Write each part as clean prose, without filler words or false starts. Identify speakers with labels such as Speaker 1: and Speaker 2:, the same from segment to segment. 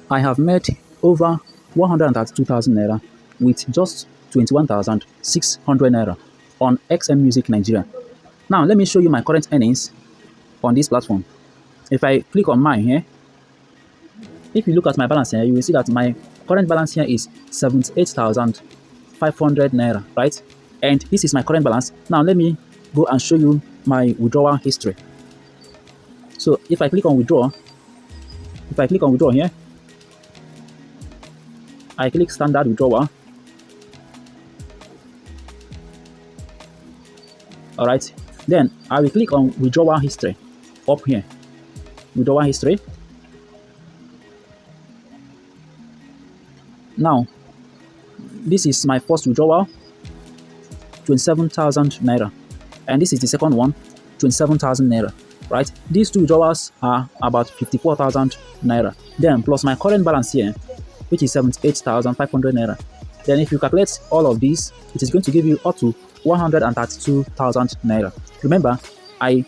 Speaker 1: I have made over 132,000 naira with just 21,600 naira on Xfmusic Nigeria. Now, let me show you my current earnings on this platform. If I click on mine here, if you look at my balance here, you will see that my current balance here is 78,500 naira, right? And this is my current balance. Now, let me go and show you my withdrawal history. So, if I click on withdraw here, I click standard withdrawal. Alright, then I will click on withdrawal history up here. Withdrawal history. Now, this is my first withdrawal, 27,000 naira, and this is the second one, 27,000 naira. Right, these two withdrawals are about 54,000 naira. Then plus my current balance here, which is 78,500 naira. Then if you calculate all of these, it is going to give you up to 132,000 naira. Remember, I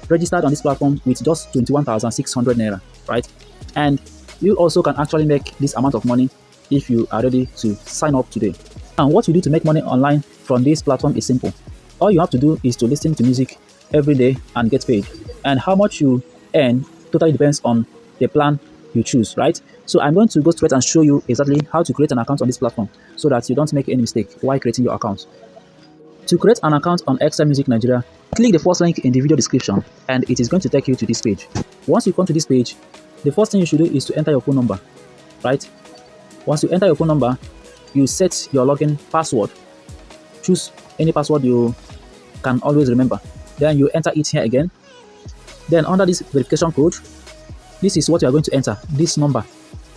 Speaker 1: registered on this platform with just 21,600 naira, right? And you also can actually make this amount of money if you are ready to sign up today. And what you do to make money online from this platform is simple. All you have to do is to listen to music every day and get paid. And how much you earn totally depends on the plan you choose, right? So I'm going to go straight and show you exactly how to create an account on this platform so that you don't make any mistake while creating your account. To create an account on Xfmusic Nigeria, click the first link in the video description and it is going to take you to this page. Once you come to this page, the first thing you should do is to enter your phone number, right? Once you enter your phone number, you set your login password. Choose any password you can always remember. Then you enter it here again. Then under this verification code, this is what you are going to enter, this number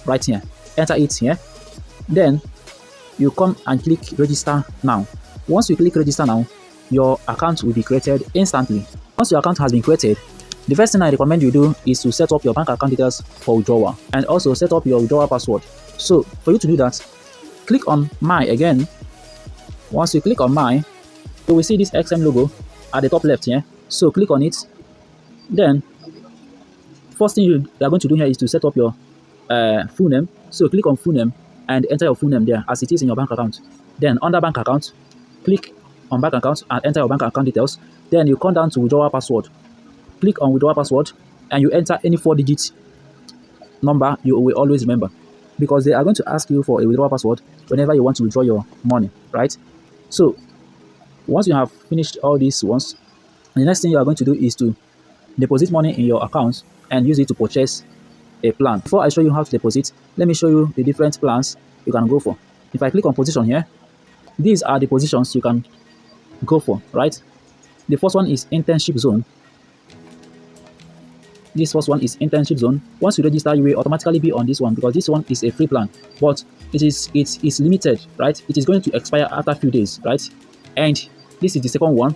Speaker 1: right here. Enter it here. Then you come and click register now. Once you click register now, your account will be created instantly. Once your account has been created, the first thing I recommend you do is to set up your bank account details for withdrawal and also set up your withdrawal password. So for you to do that, click on my again. Once you click on my, you will see this XM logo at the top left here. So click on it. Then first thing you are going to do here is to set up your full name. So click on full name and enter your full name there as it is in your bank account. Then under bank account, click on bank account and enter your bank account details. Then you come down to withdrawal password. Click on withdrawal password and you enter any 4-digit number you will always remember, because they are going to ask you for a withdrawal password whenever you want to withdraw your money, right? So once you have finished all these ones, the next thing you are going to do is to deposit money in your account and use it to purchase a plan. Before I show you how to deposit, let me show you the different plans you can go for. If I click on position here, these are the positions you can go for, right? The first one is internship zone. This first one is internship zone. Once you register, you will automatically be on this one because this one is a free plan, but it is limited, right? It is going to expire after a few days, right? And this is the second one.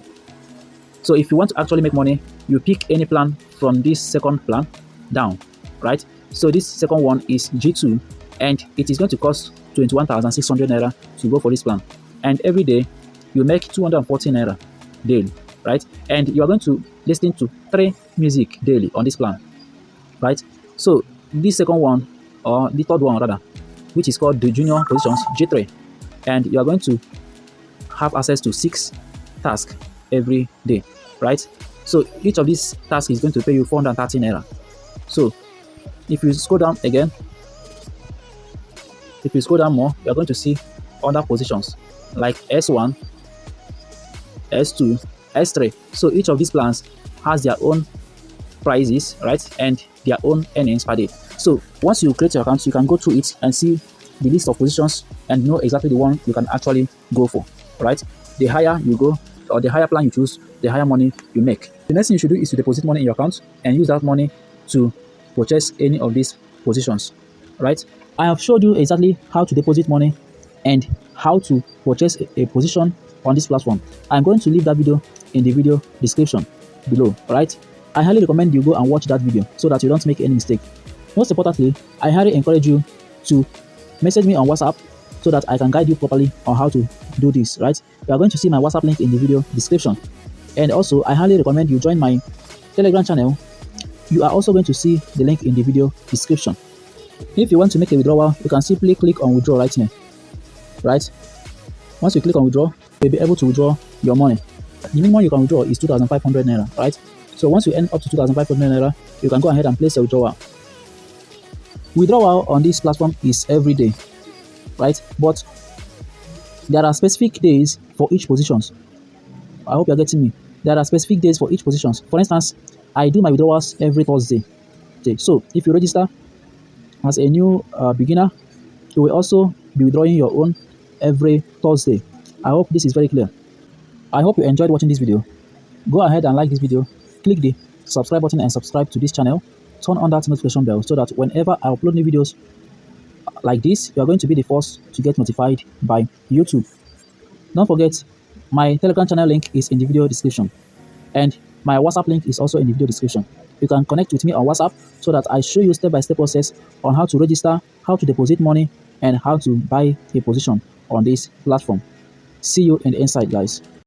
Speaker 1: So if you want to actually make money, you pick any plan from this second plan down, right? So this second one is G2 and it is going to cost 21,600 naira to go for this plan. And every day you make 240 naira daily, right? And you are going to listen to 3 music daily on this plan, right? So this second one, or the third one rather, which is called the junior positions, G3, and you are going to have access to 6 tasks every day, right? So each of these tasks is going to pay you 430 naira. So if you scroll down again, if you scroll down more, you are going to see other positions like S1, S2, S3. So each of these plans has their own prices, right, and their own earnings per day. So once you create your account, you can go through it and see the list of positions and know exactly the one you can actually go for, right? The higher you go, or the higher plan you choose, the higher money you make. The next thing you should do is to deposit money in your account and use that money to purchase any of these positions, right? I have showed you exactly how to deposit money and how to purchase a position on this platform. I'm going to leave that video in the video description below, right? I highly recommend you go and watch that video so that you don't make any mistake. Most importantly, I highly encourage you to message me on WhatsApp so that I can guide you properly on how to do this, right? You are going to see my WhatsApp link in the video description. And also, I highly recommend you join my Telegram channel. You are also going to see the link in the video description. If you want to make a withdrawal, you can simply click on withdraw right here, right? Once you click on withdraw, you'll be able to withdraw your money. The minimum you can withdraw is 2,500 naira, right? So once you earn up to 2,500 naira, you can go ahead and place a withdrawal. Withdrawal on this platform is every day, right? But there are specific days for each positions. I hope you're getting me. There are specific days for each positions. For instance, I do my withdrawals every Thursday. Okay, so if you register as a new beginner, you will also be withdrawing your own every Thursday. I hope this is very clear. I hope you enjoyed watching this video. Go ahead and like this video, click the subscribe button and subscribe to this channel. Turn on that notification bell so that whenever I upload new videos like this, you are going to be the first to get notified by YouTube. Don't forget, my Telegram channel link is in the video description, and my WhatsApp link is also in the video description. You can connect with me on WhatsApp so that I show you step-by-step process on how to register, how to deposit money, and how to buy a position on this platform. See you in the inside, guys.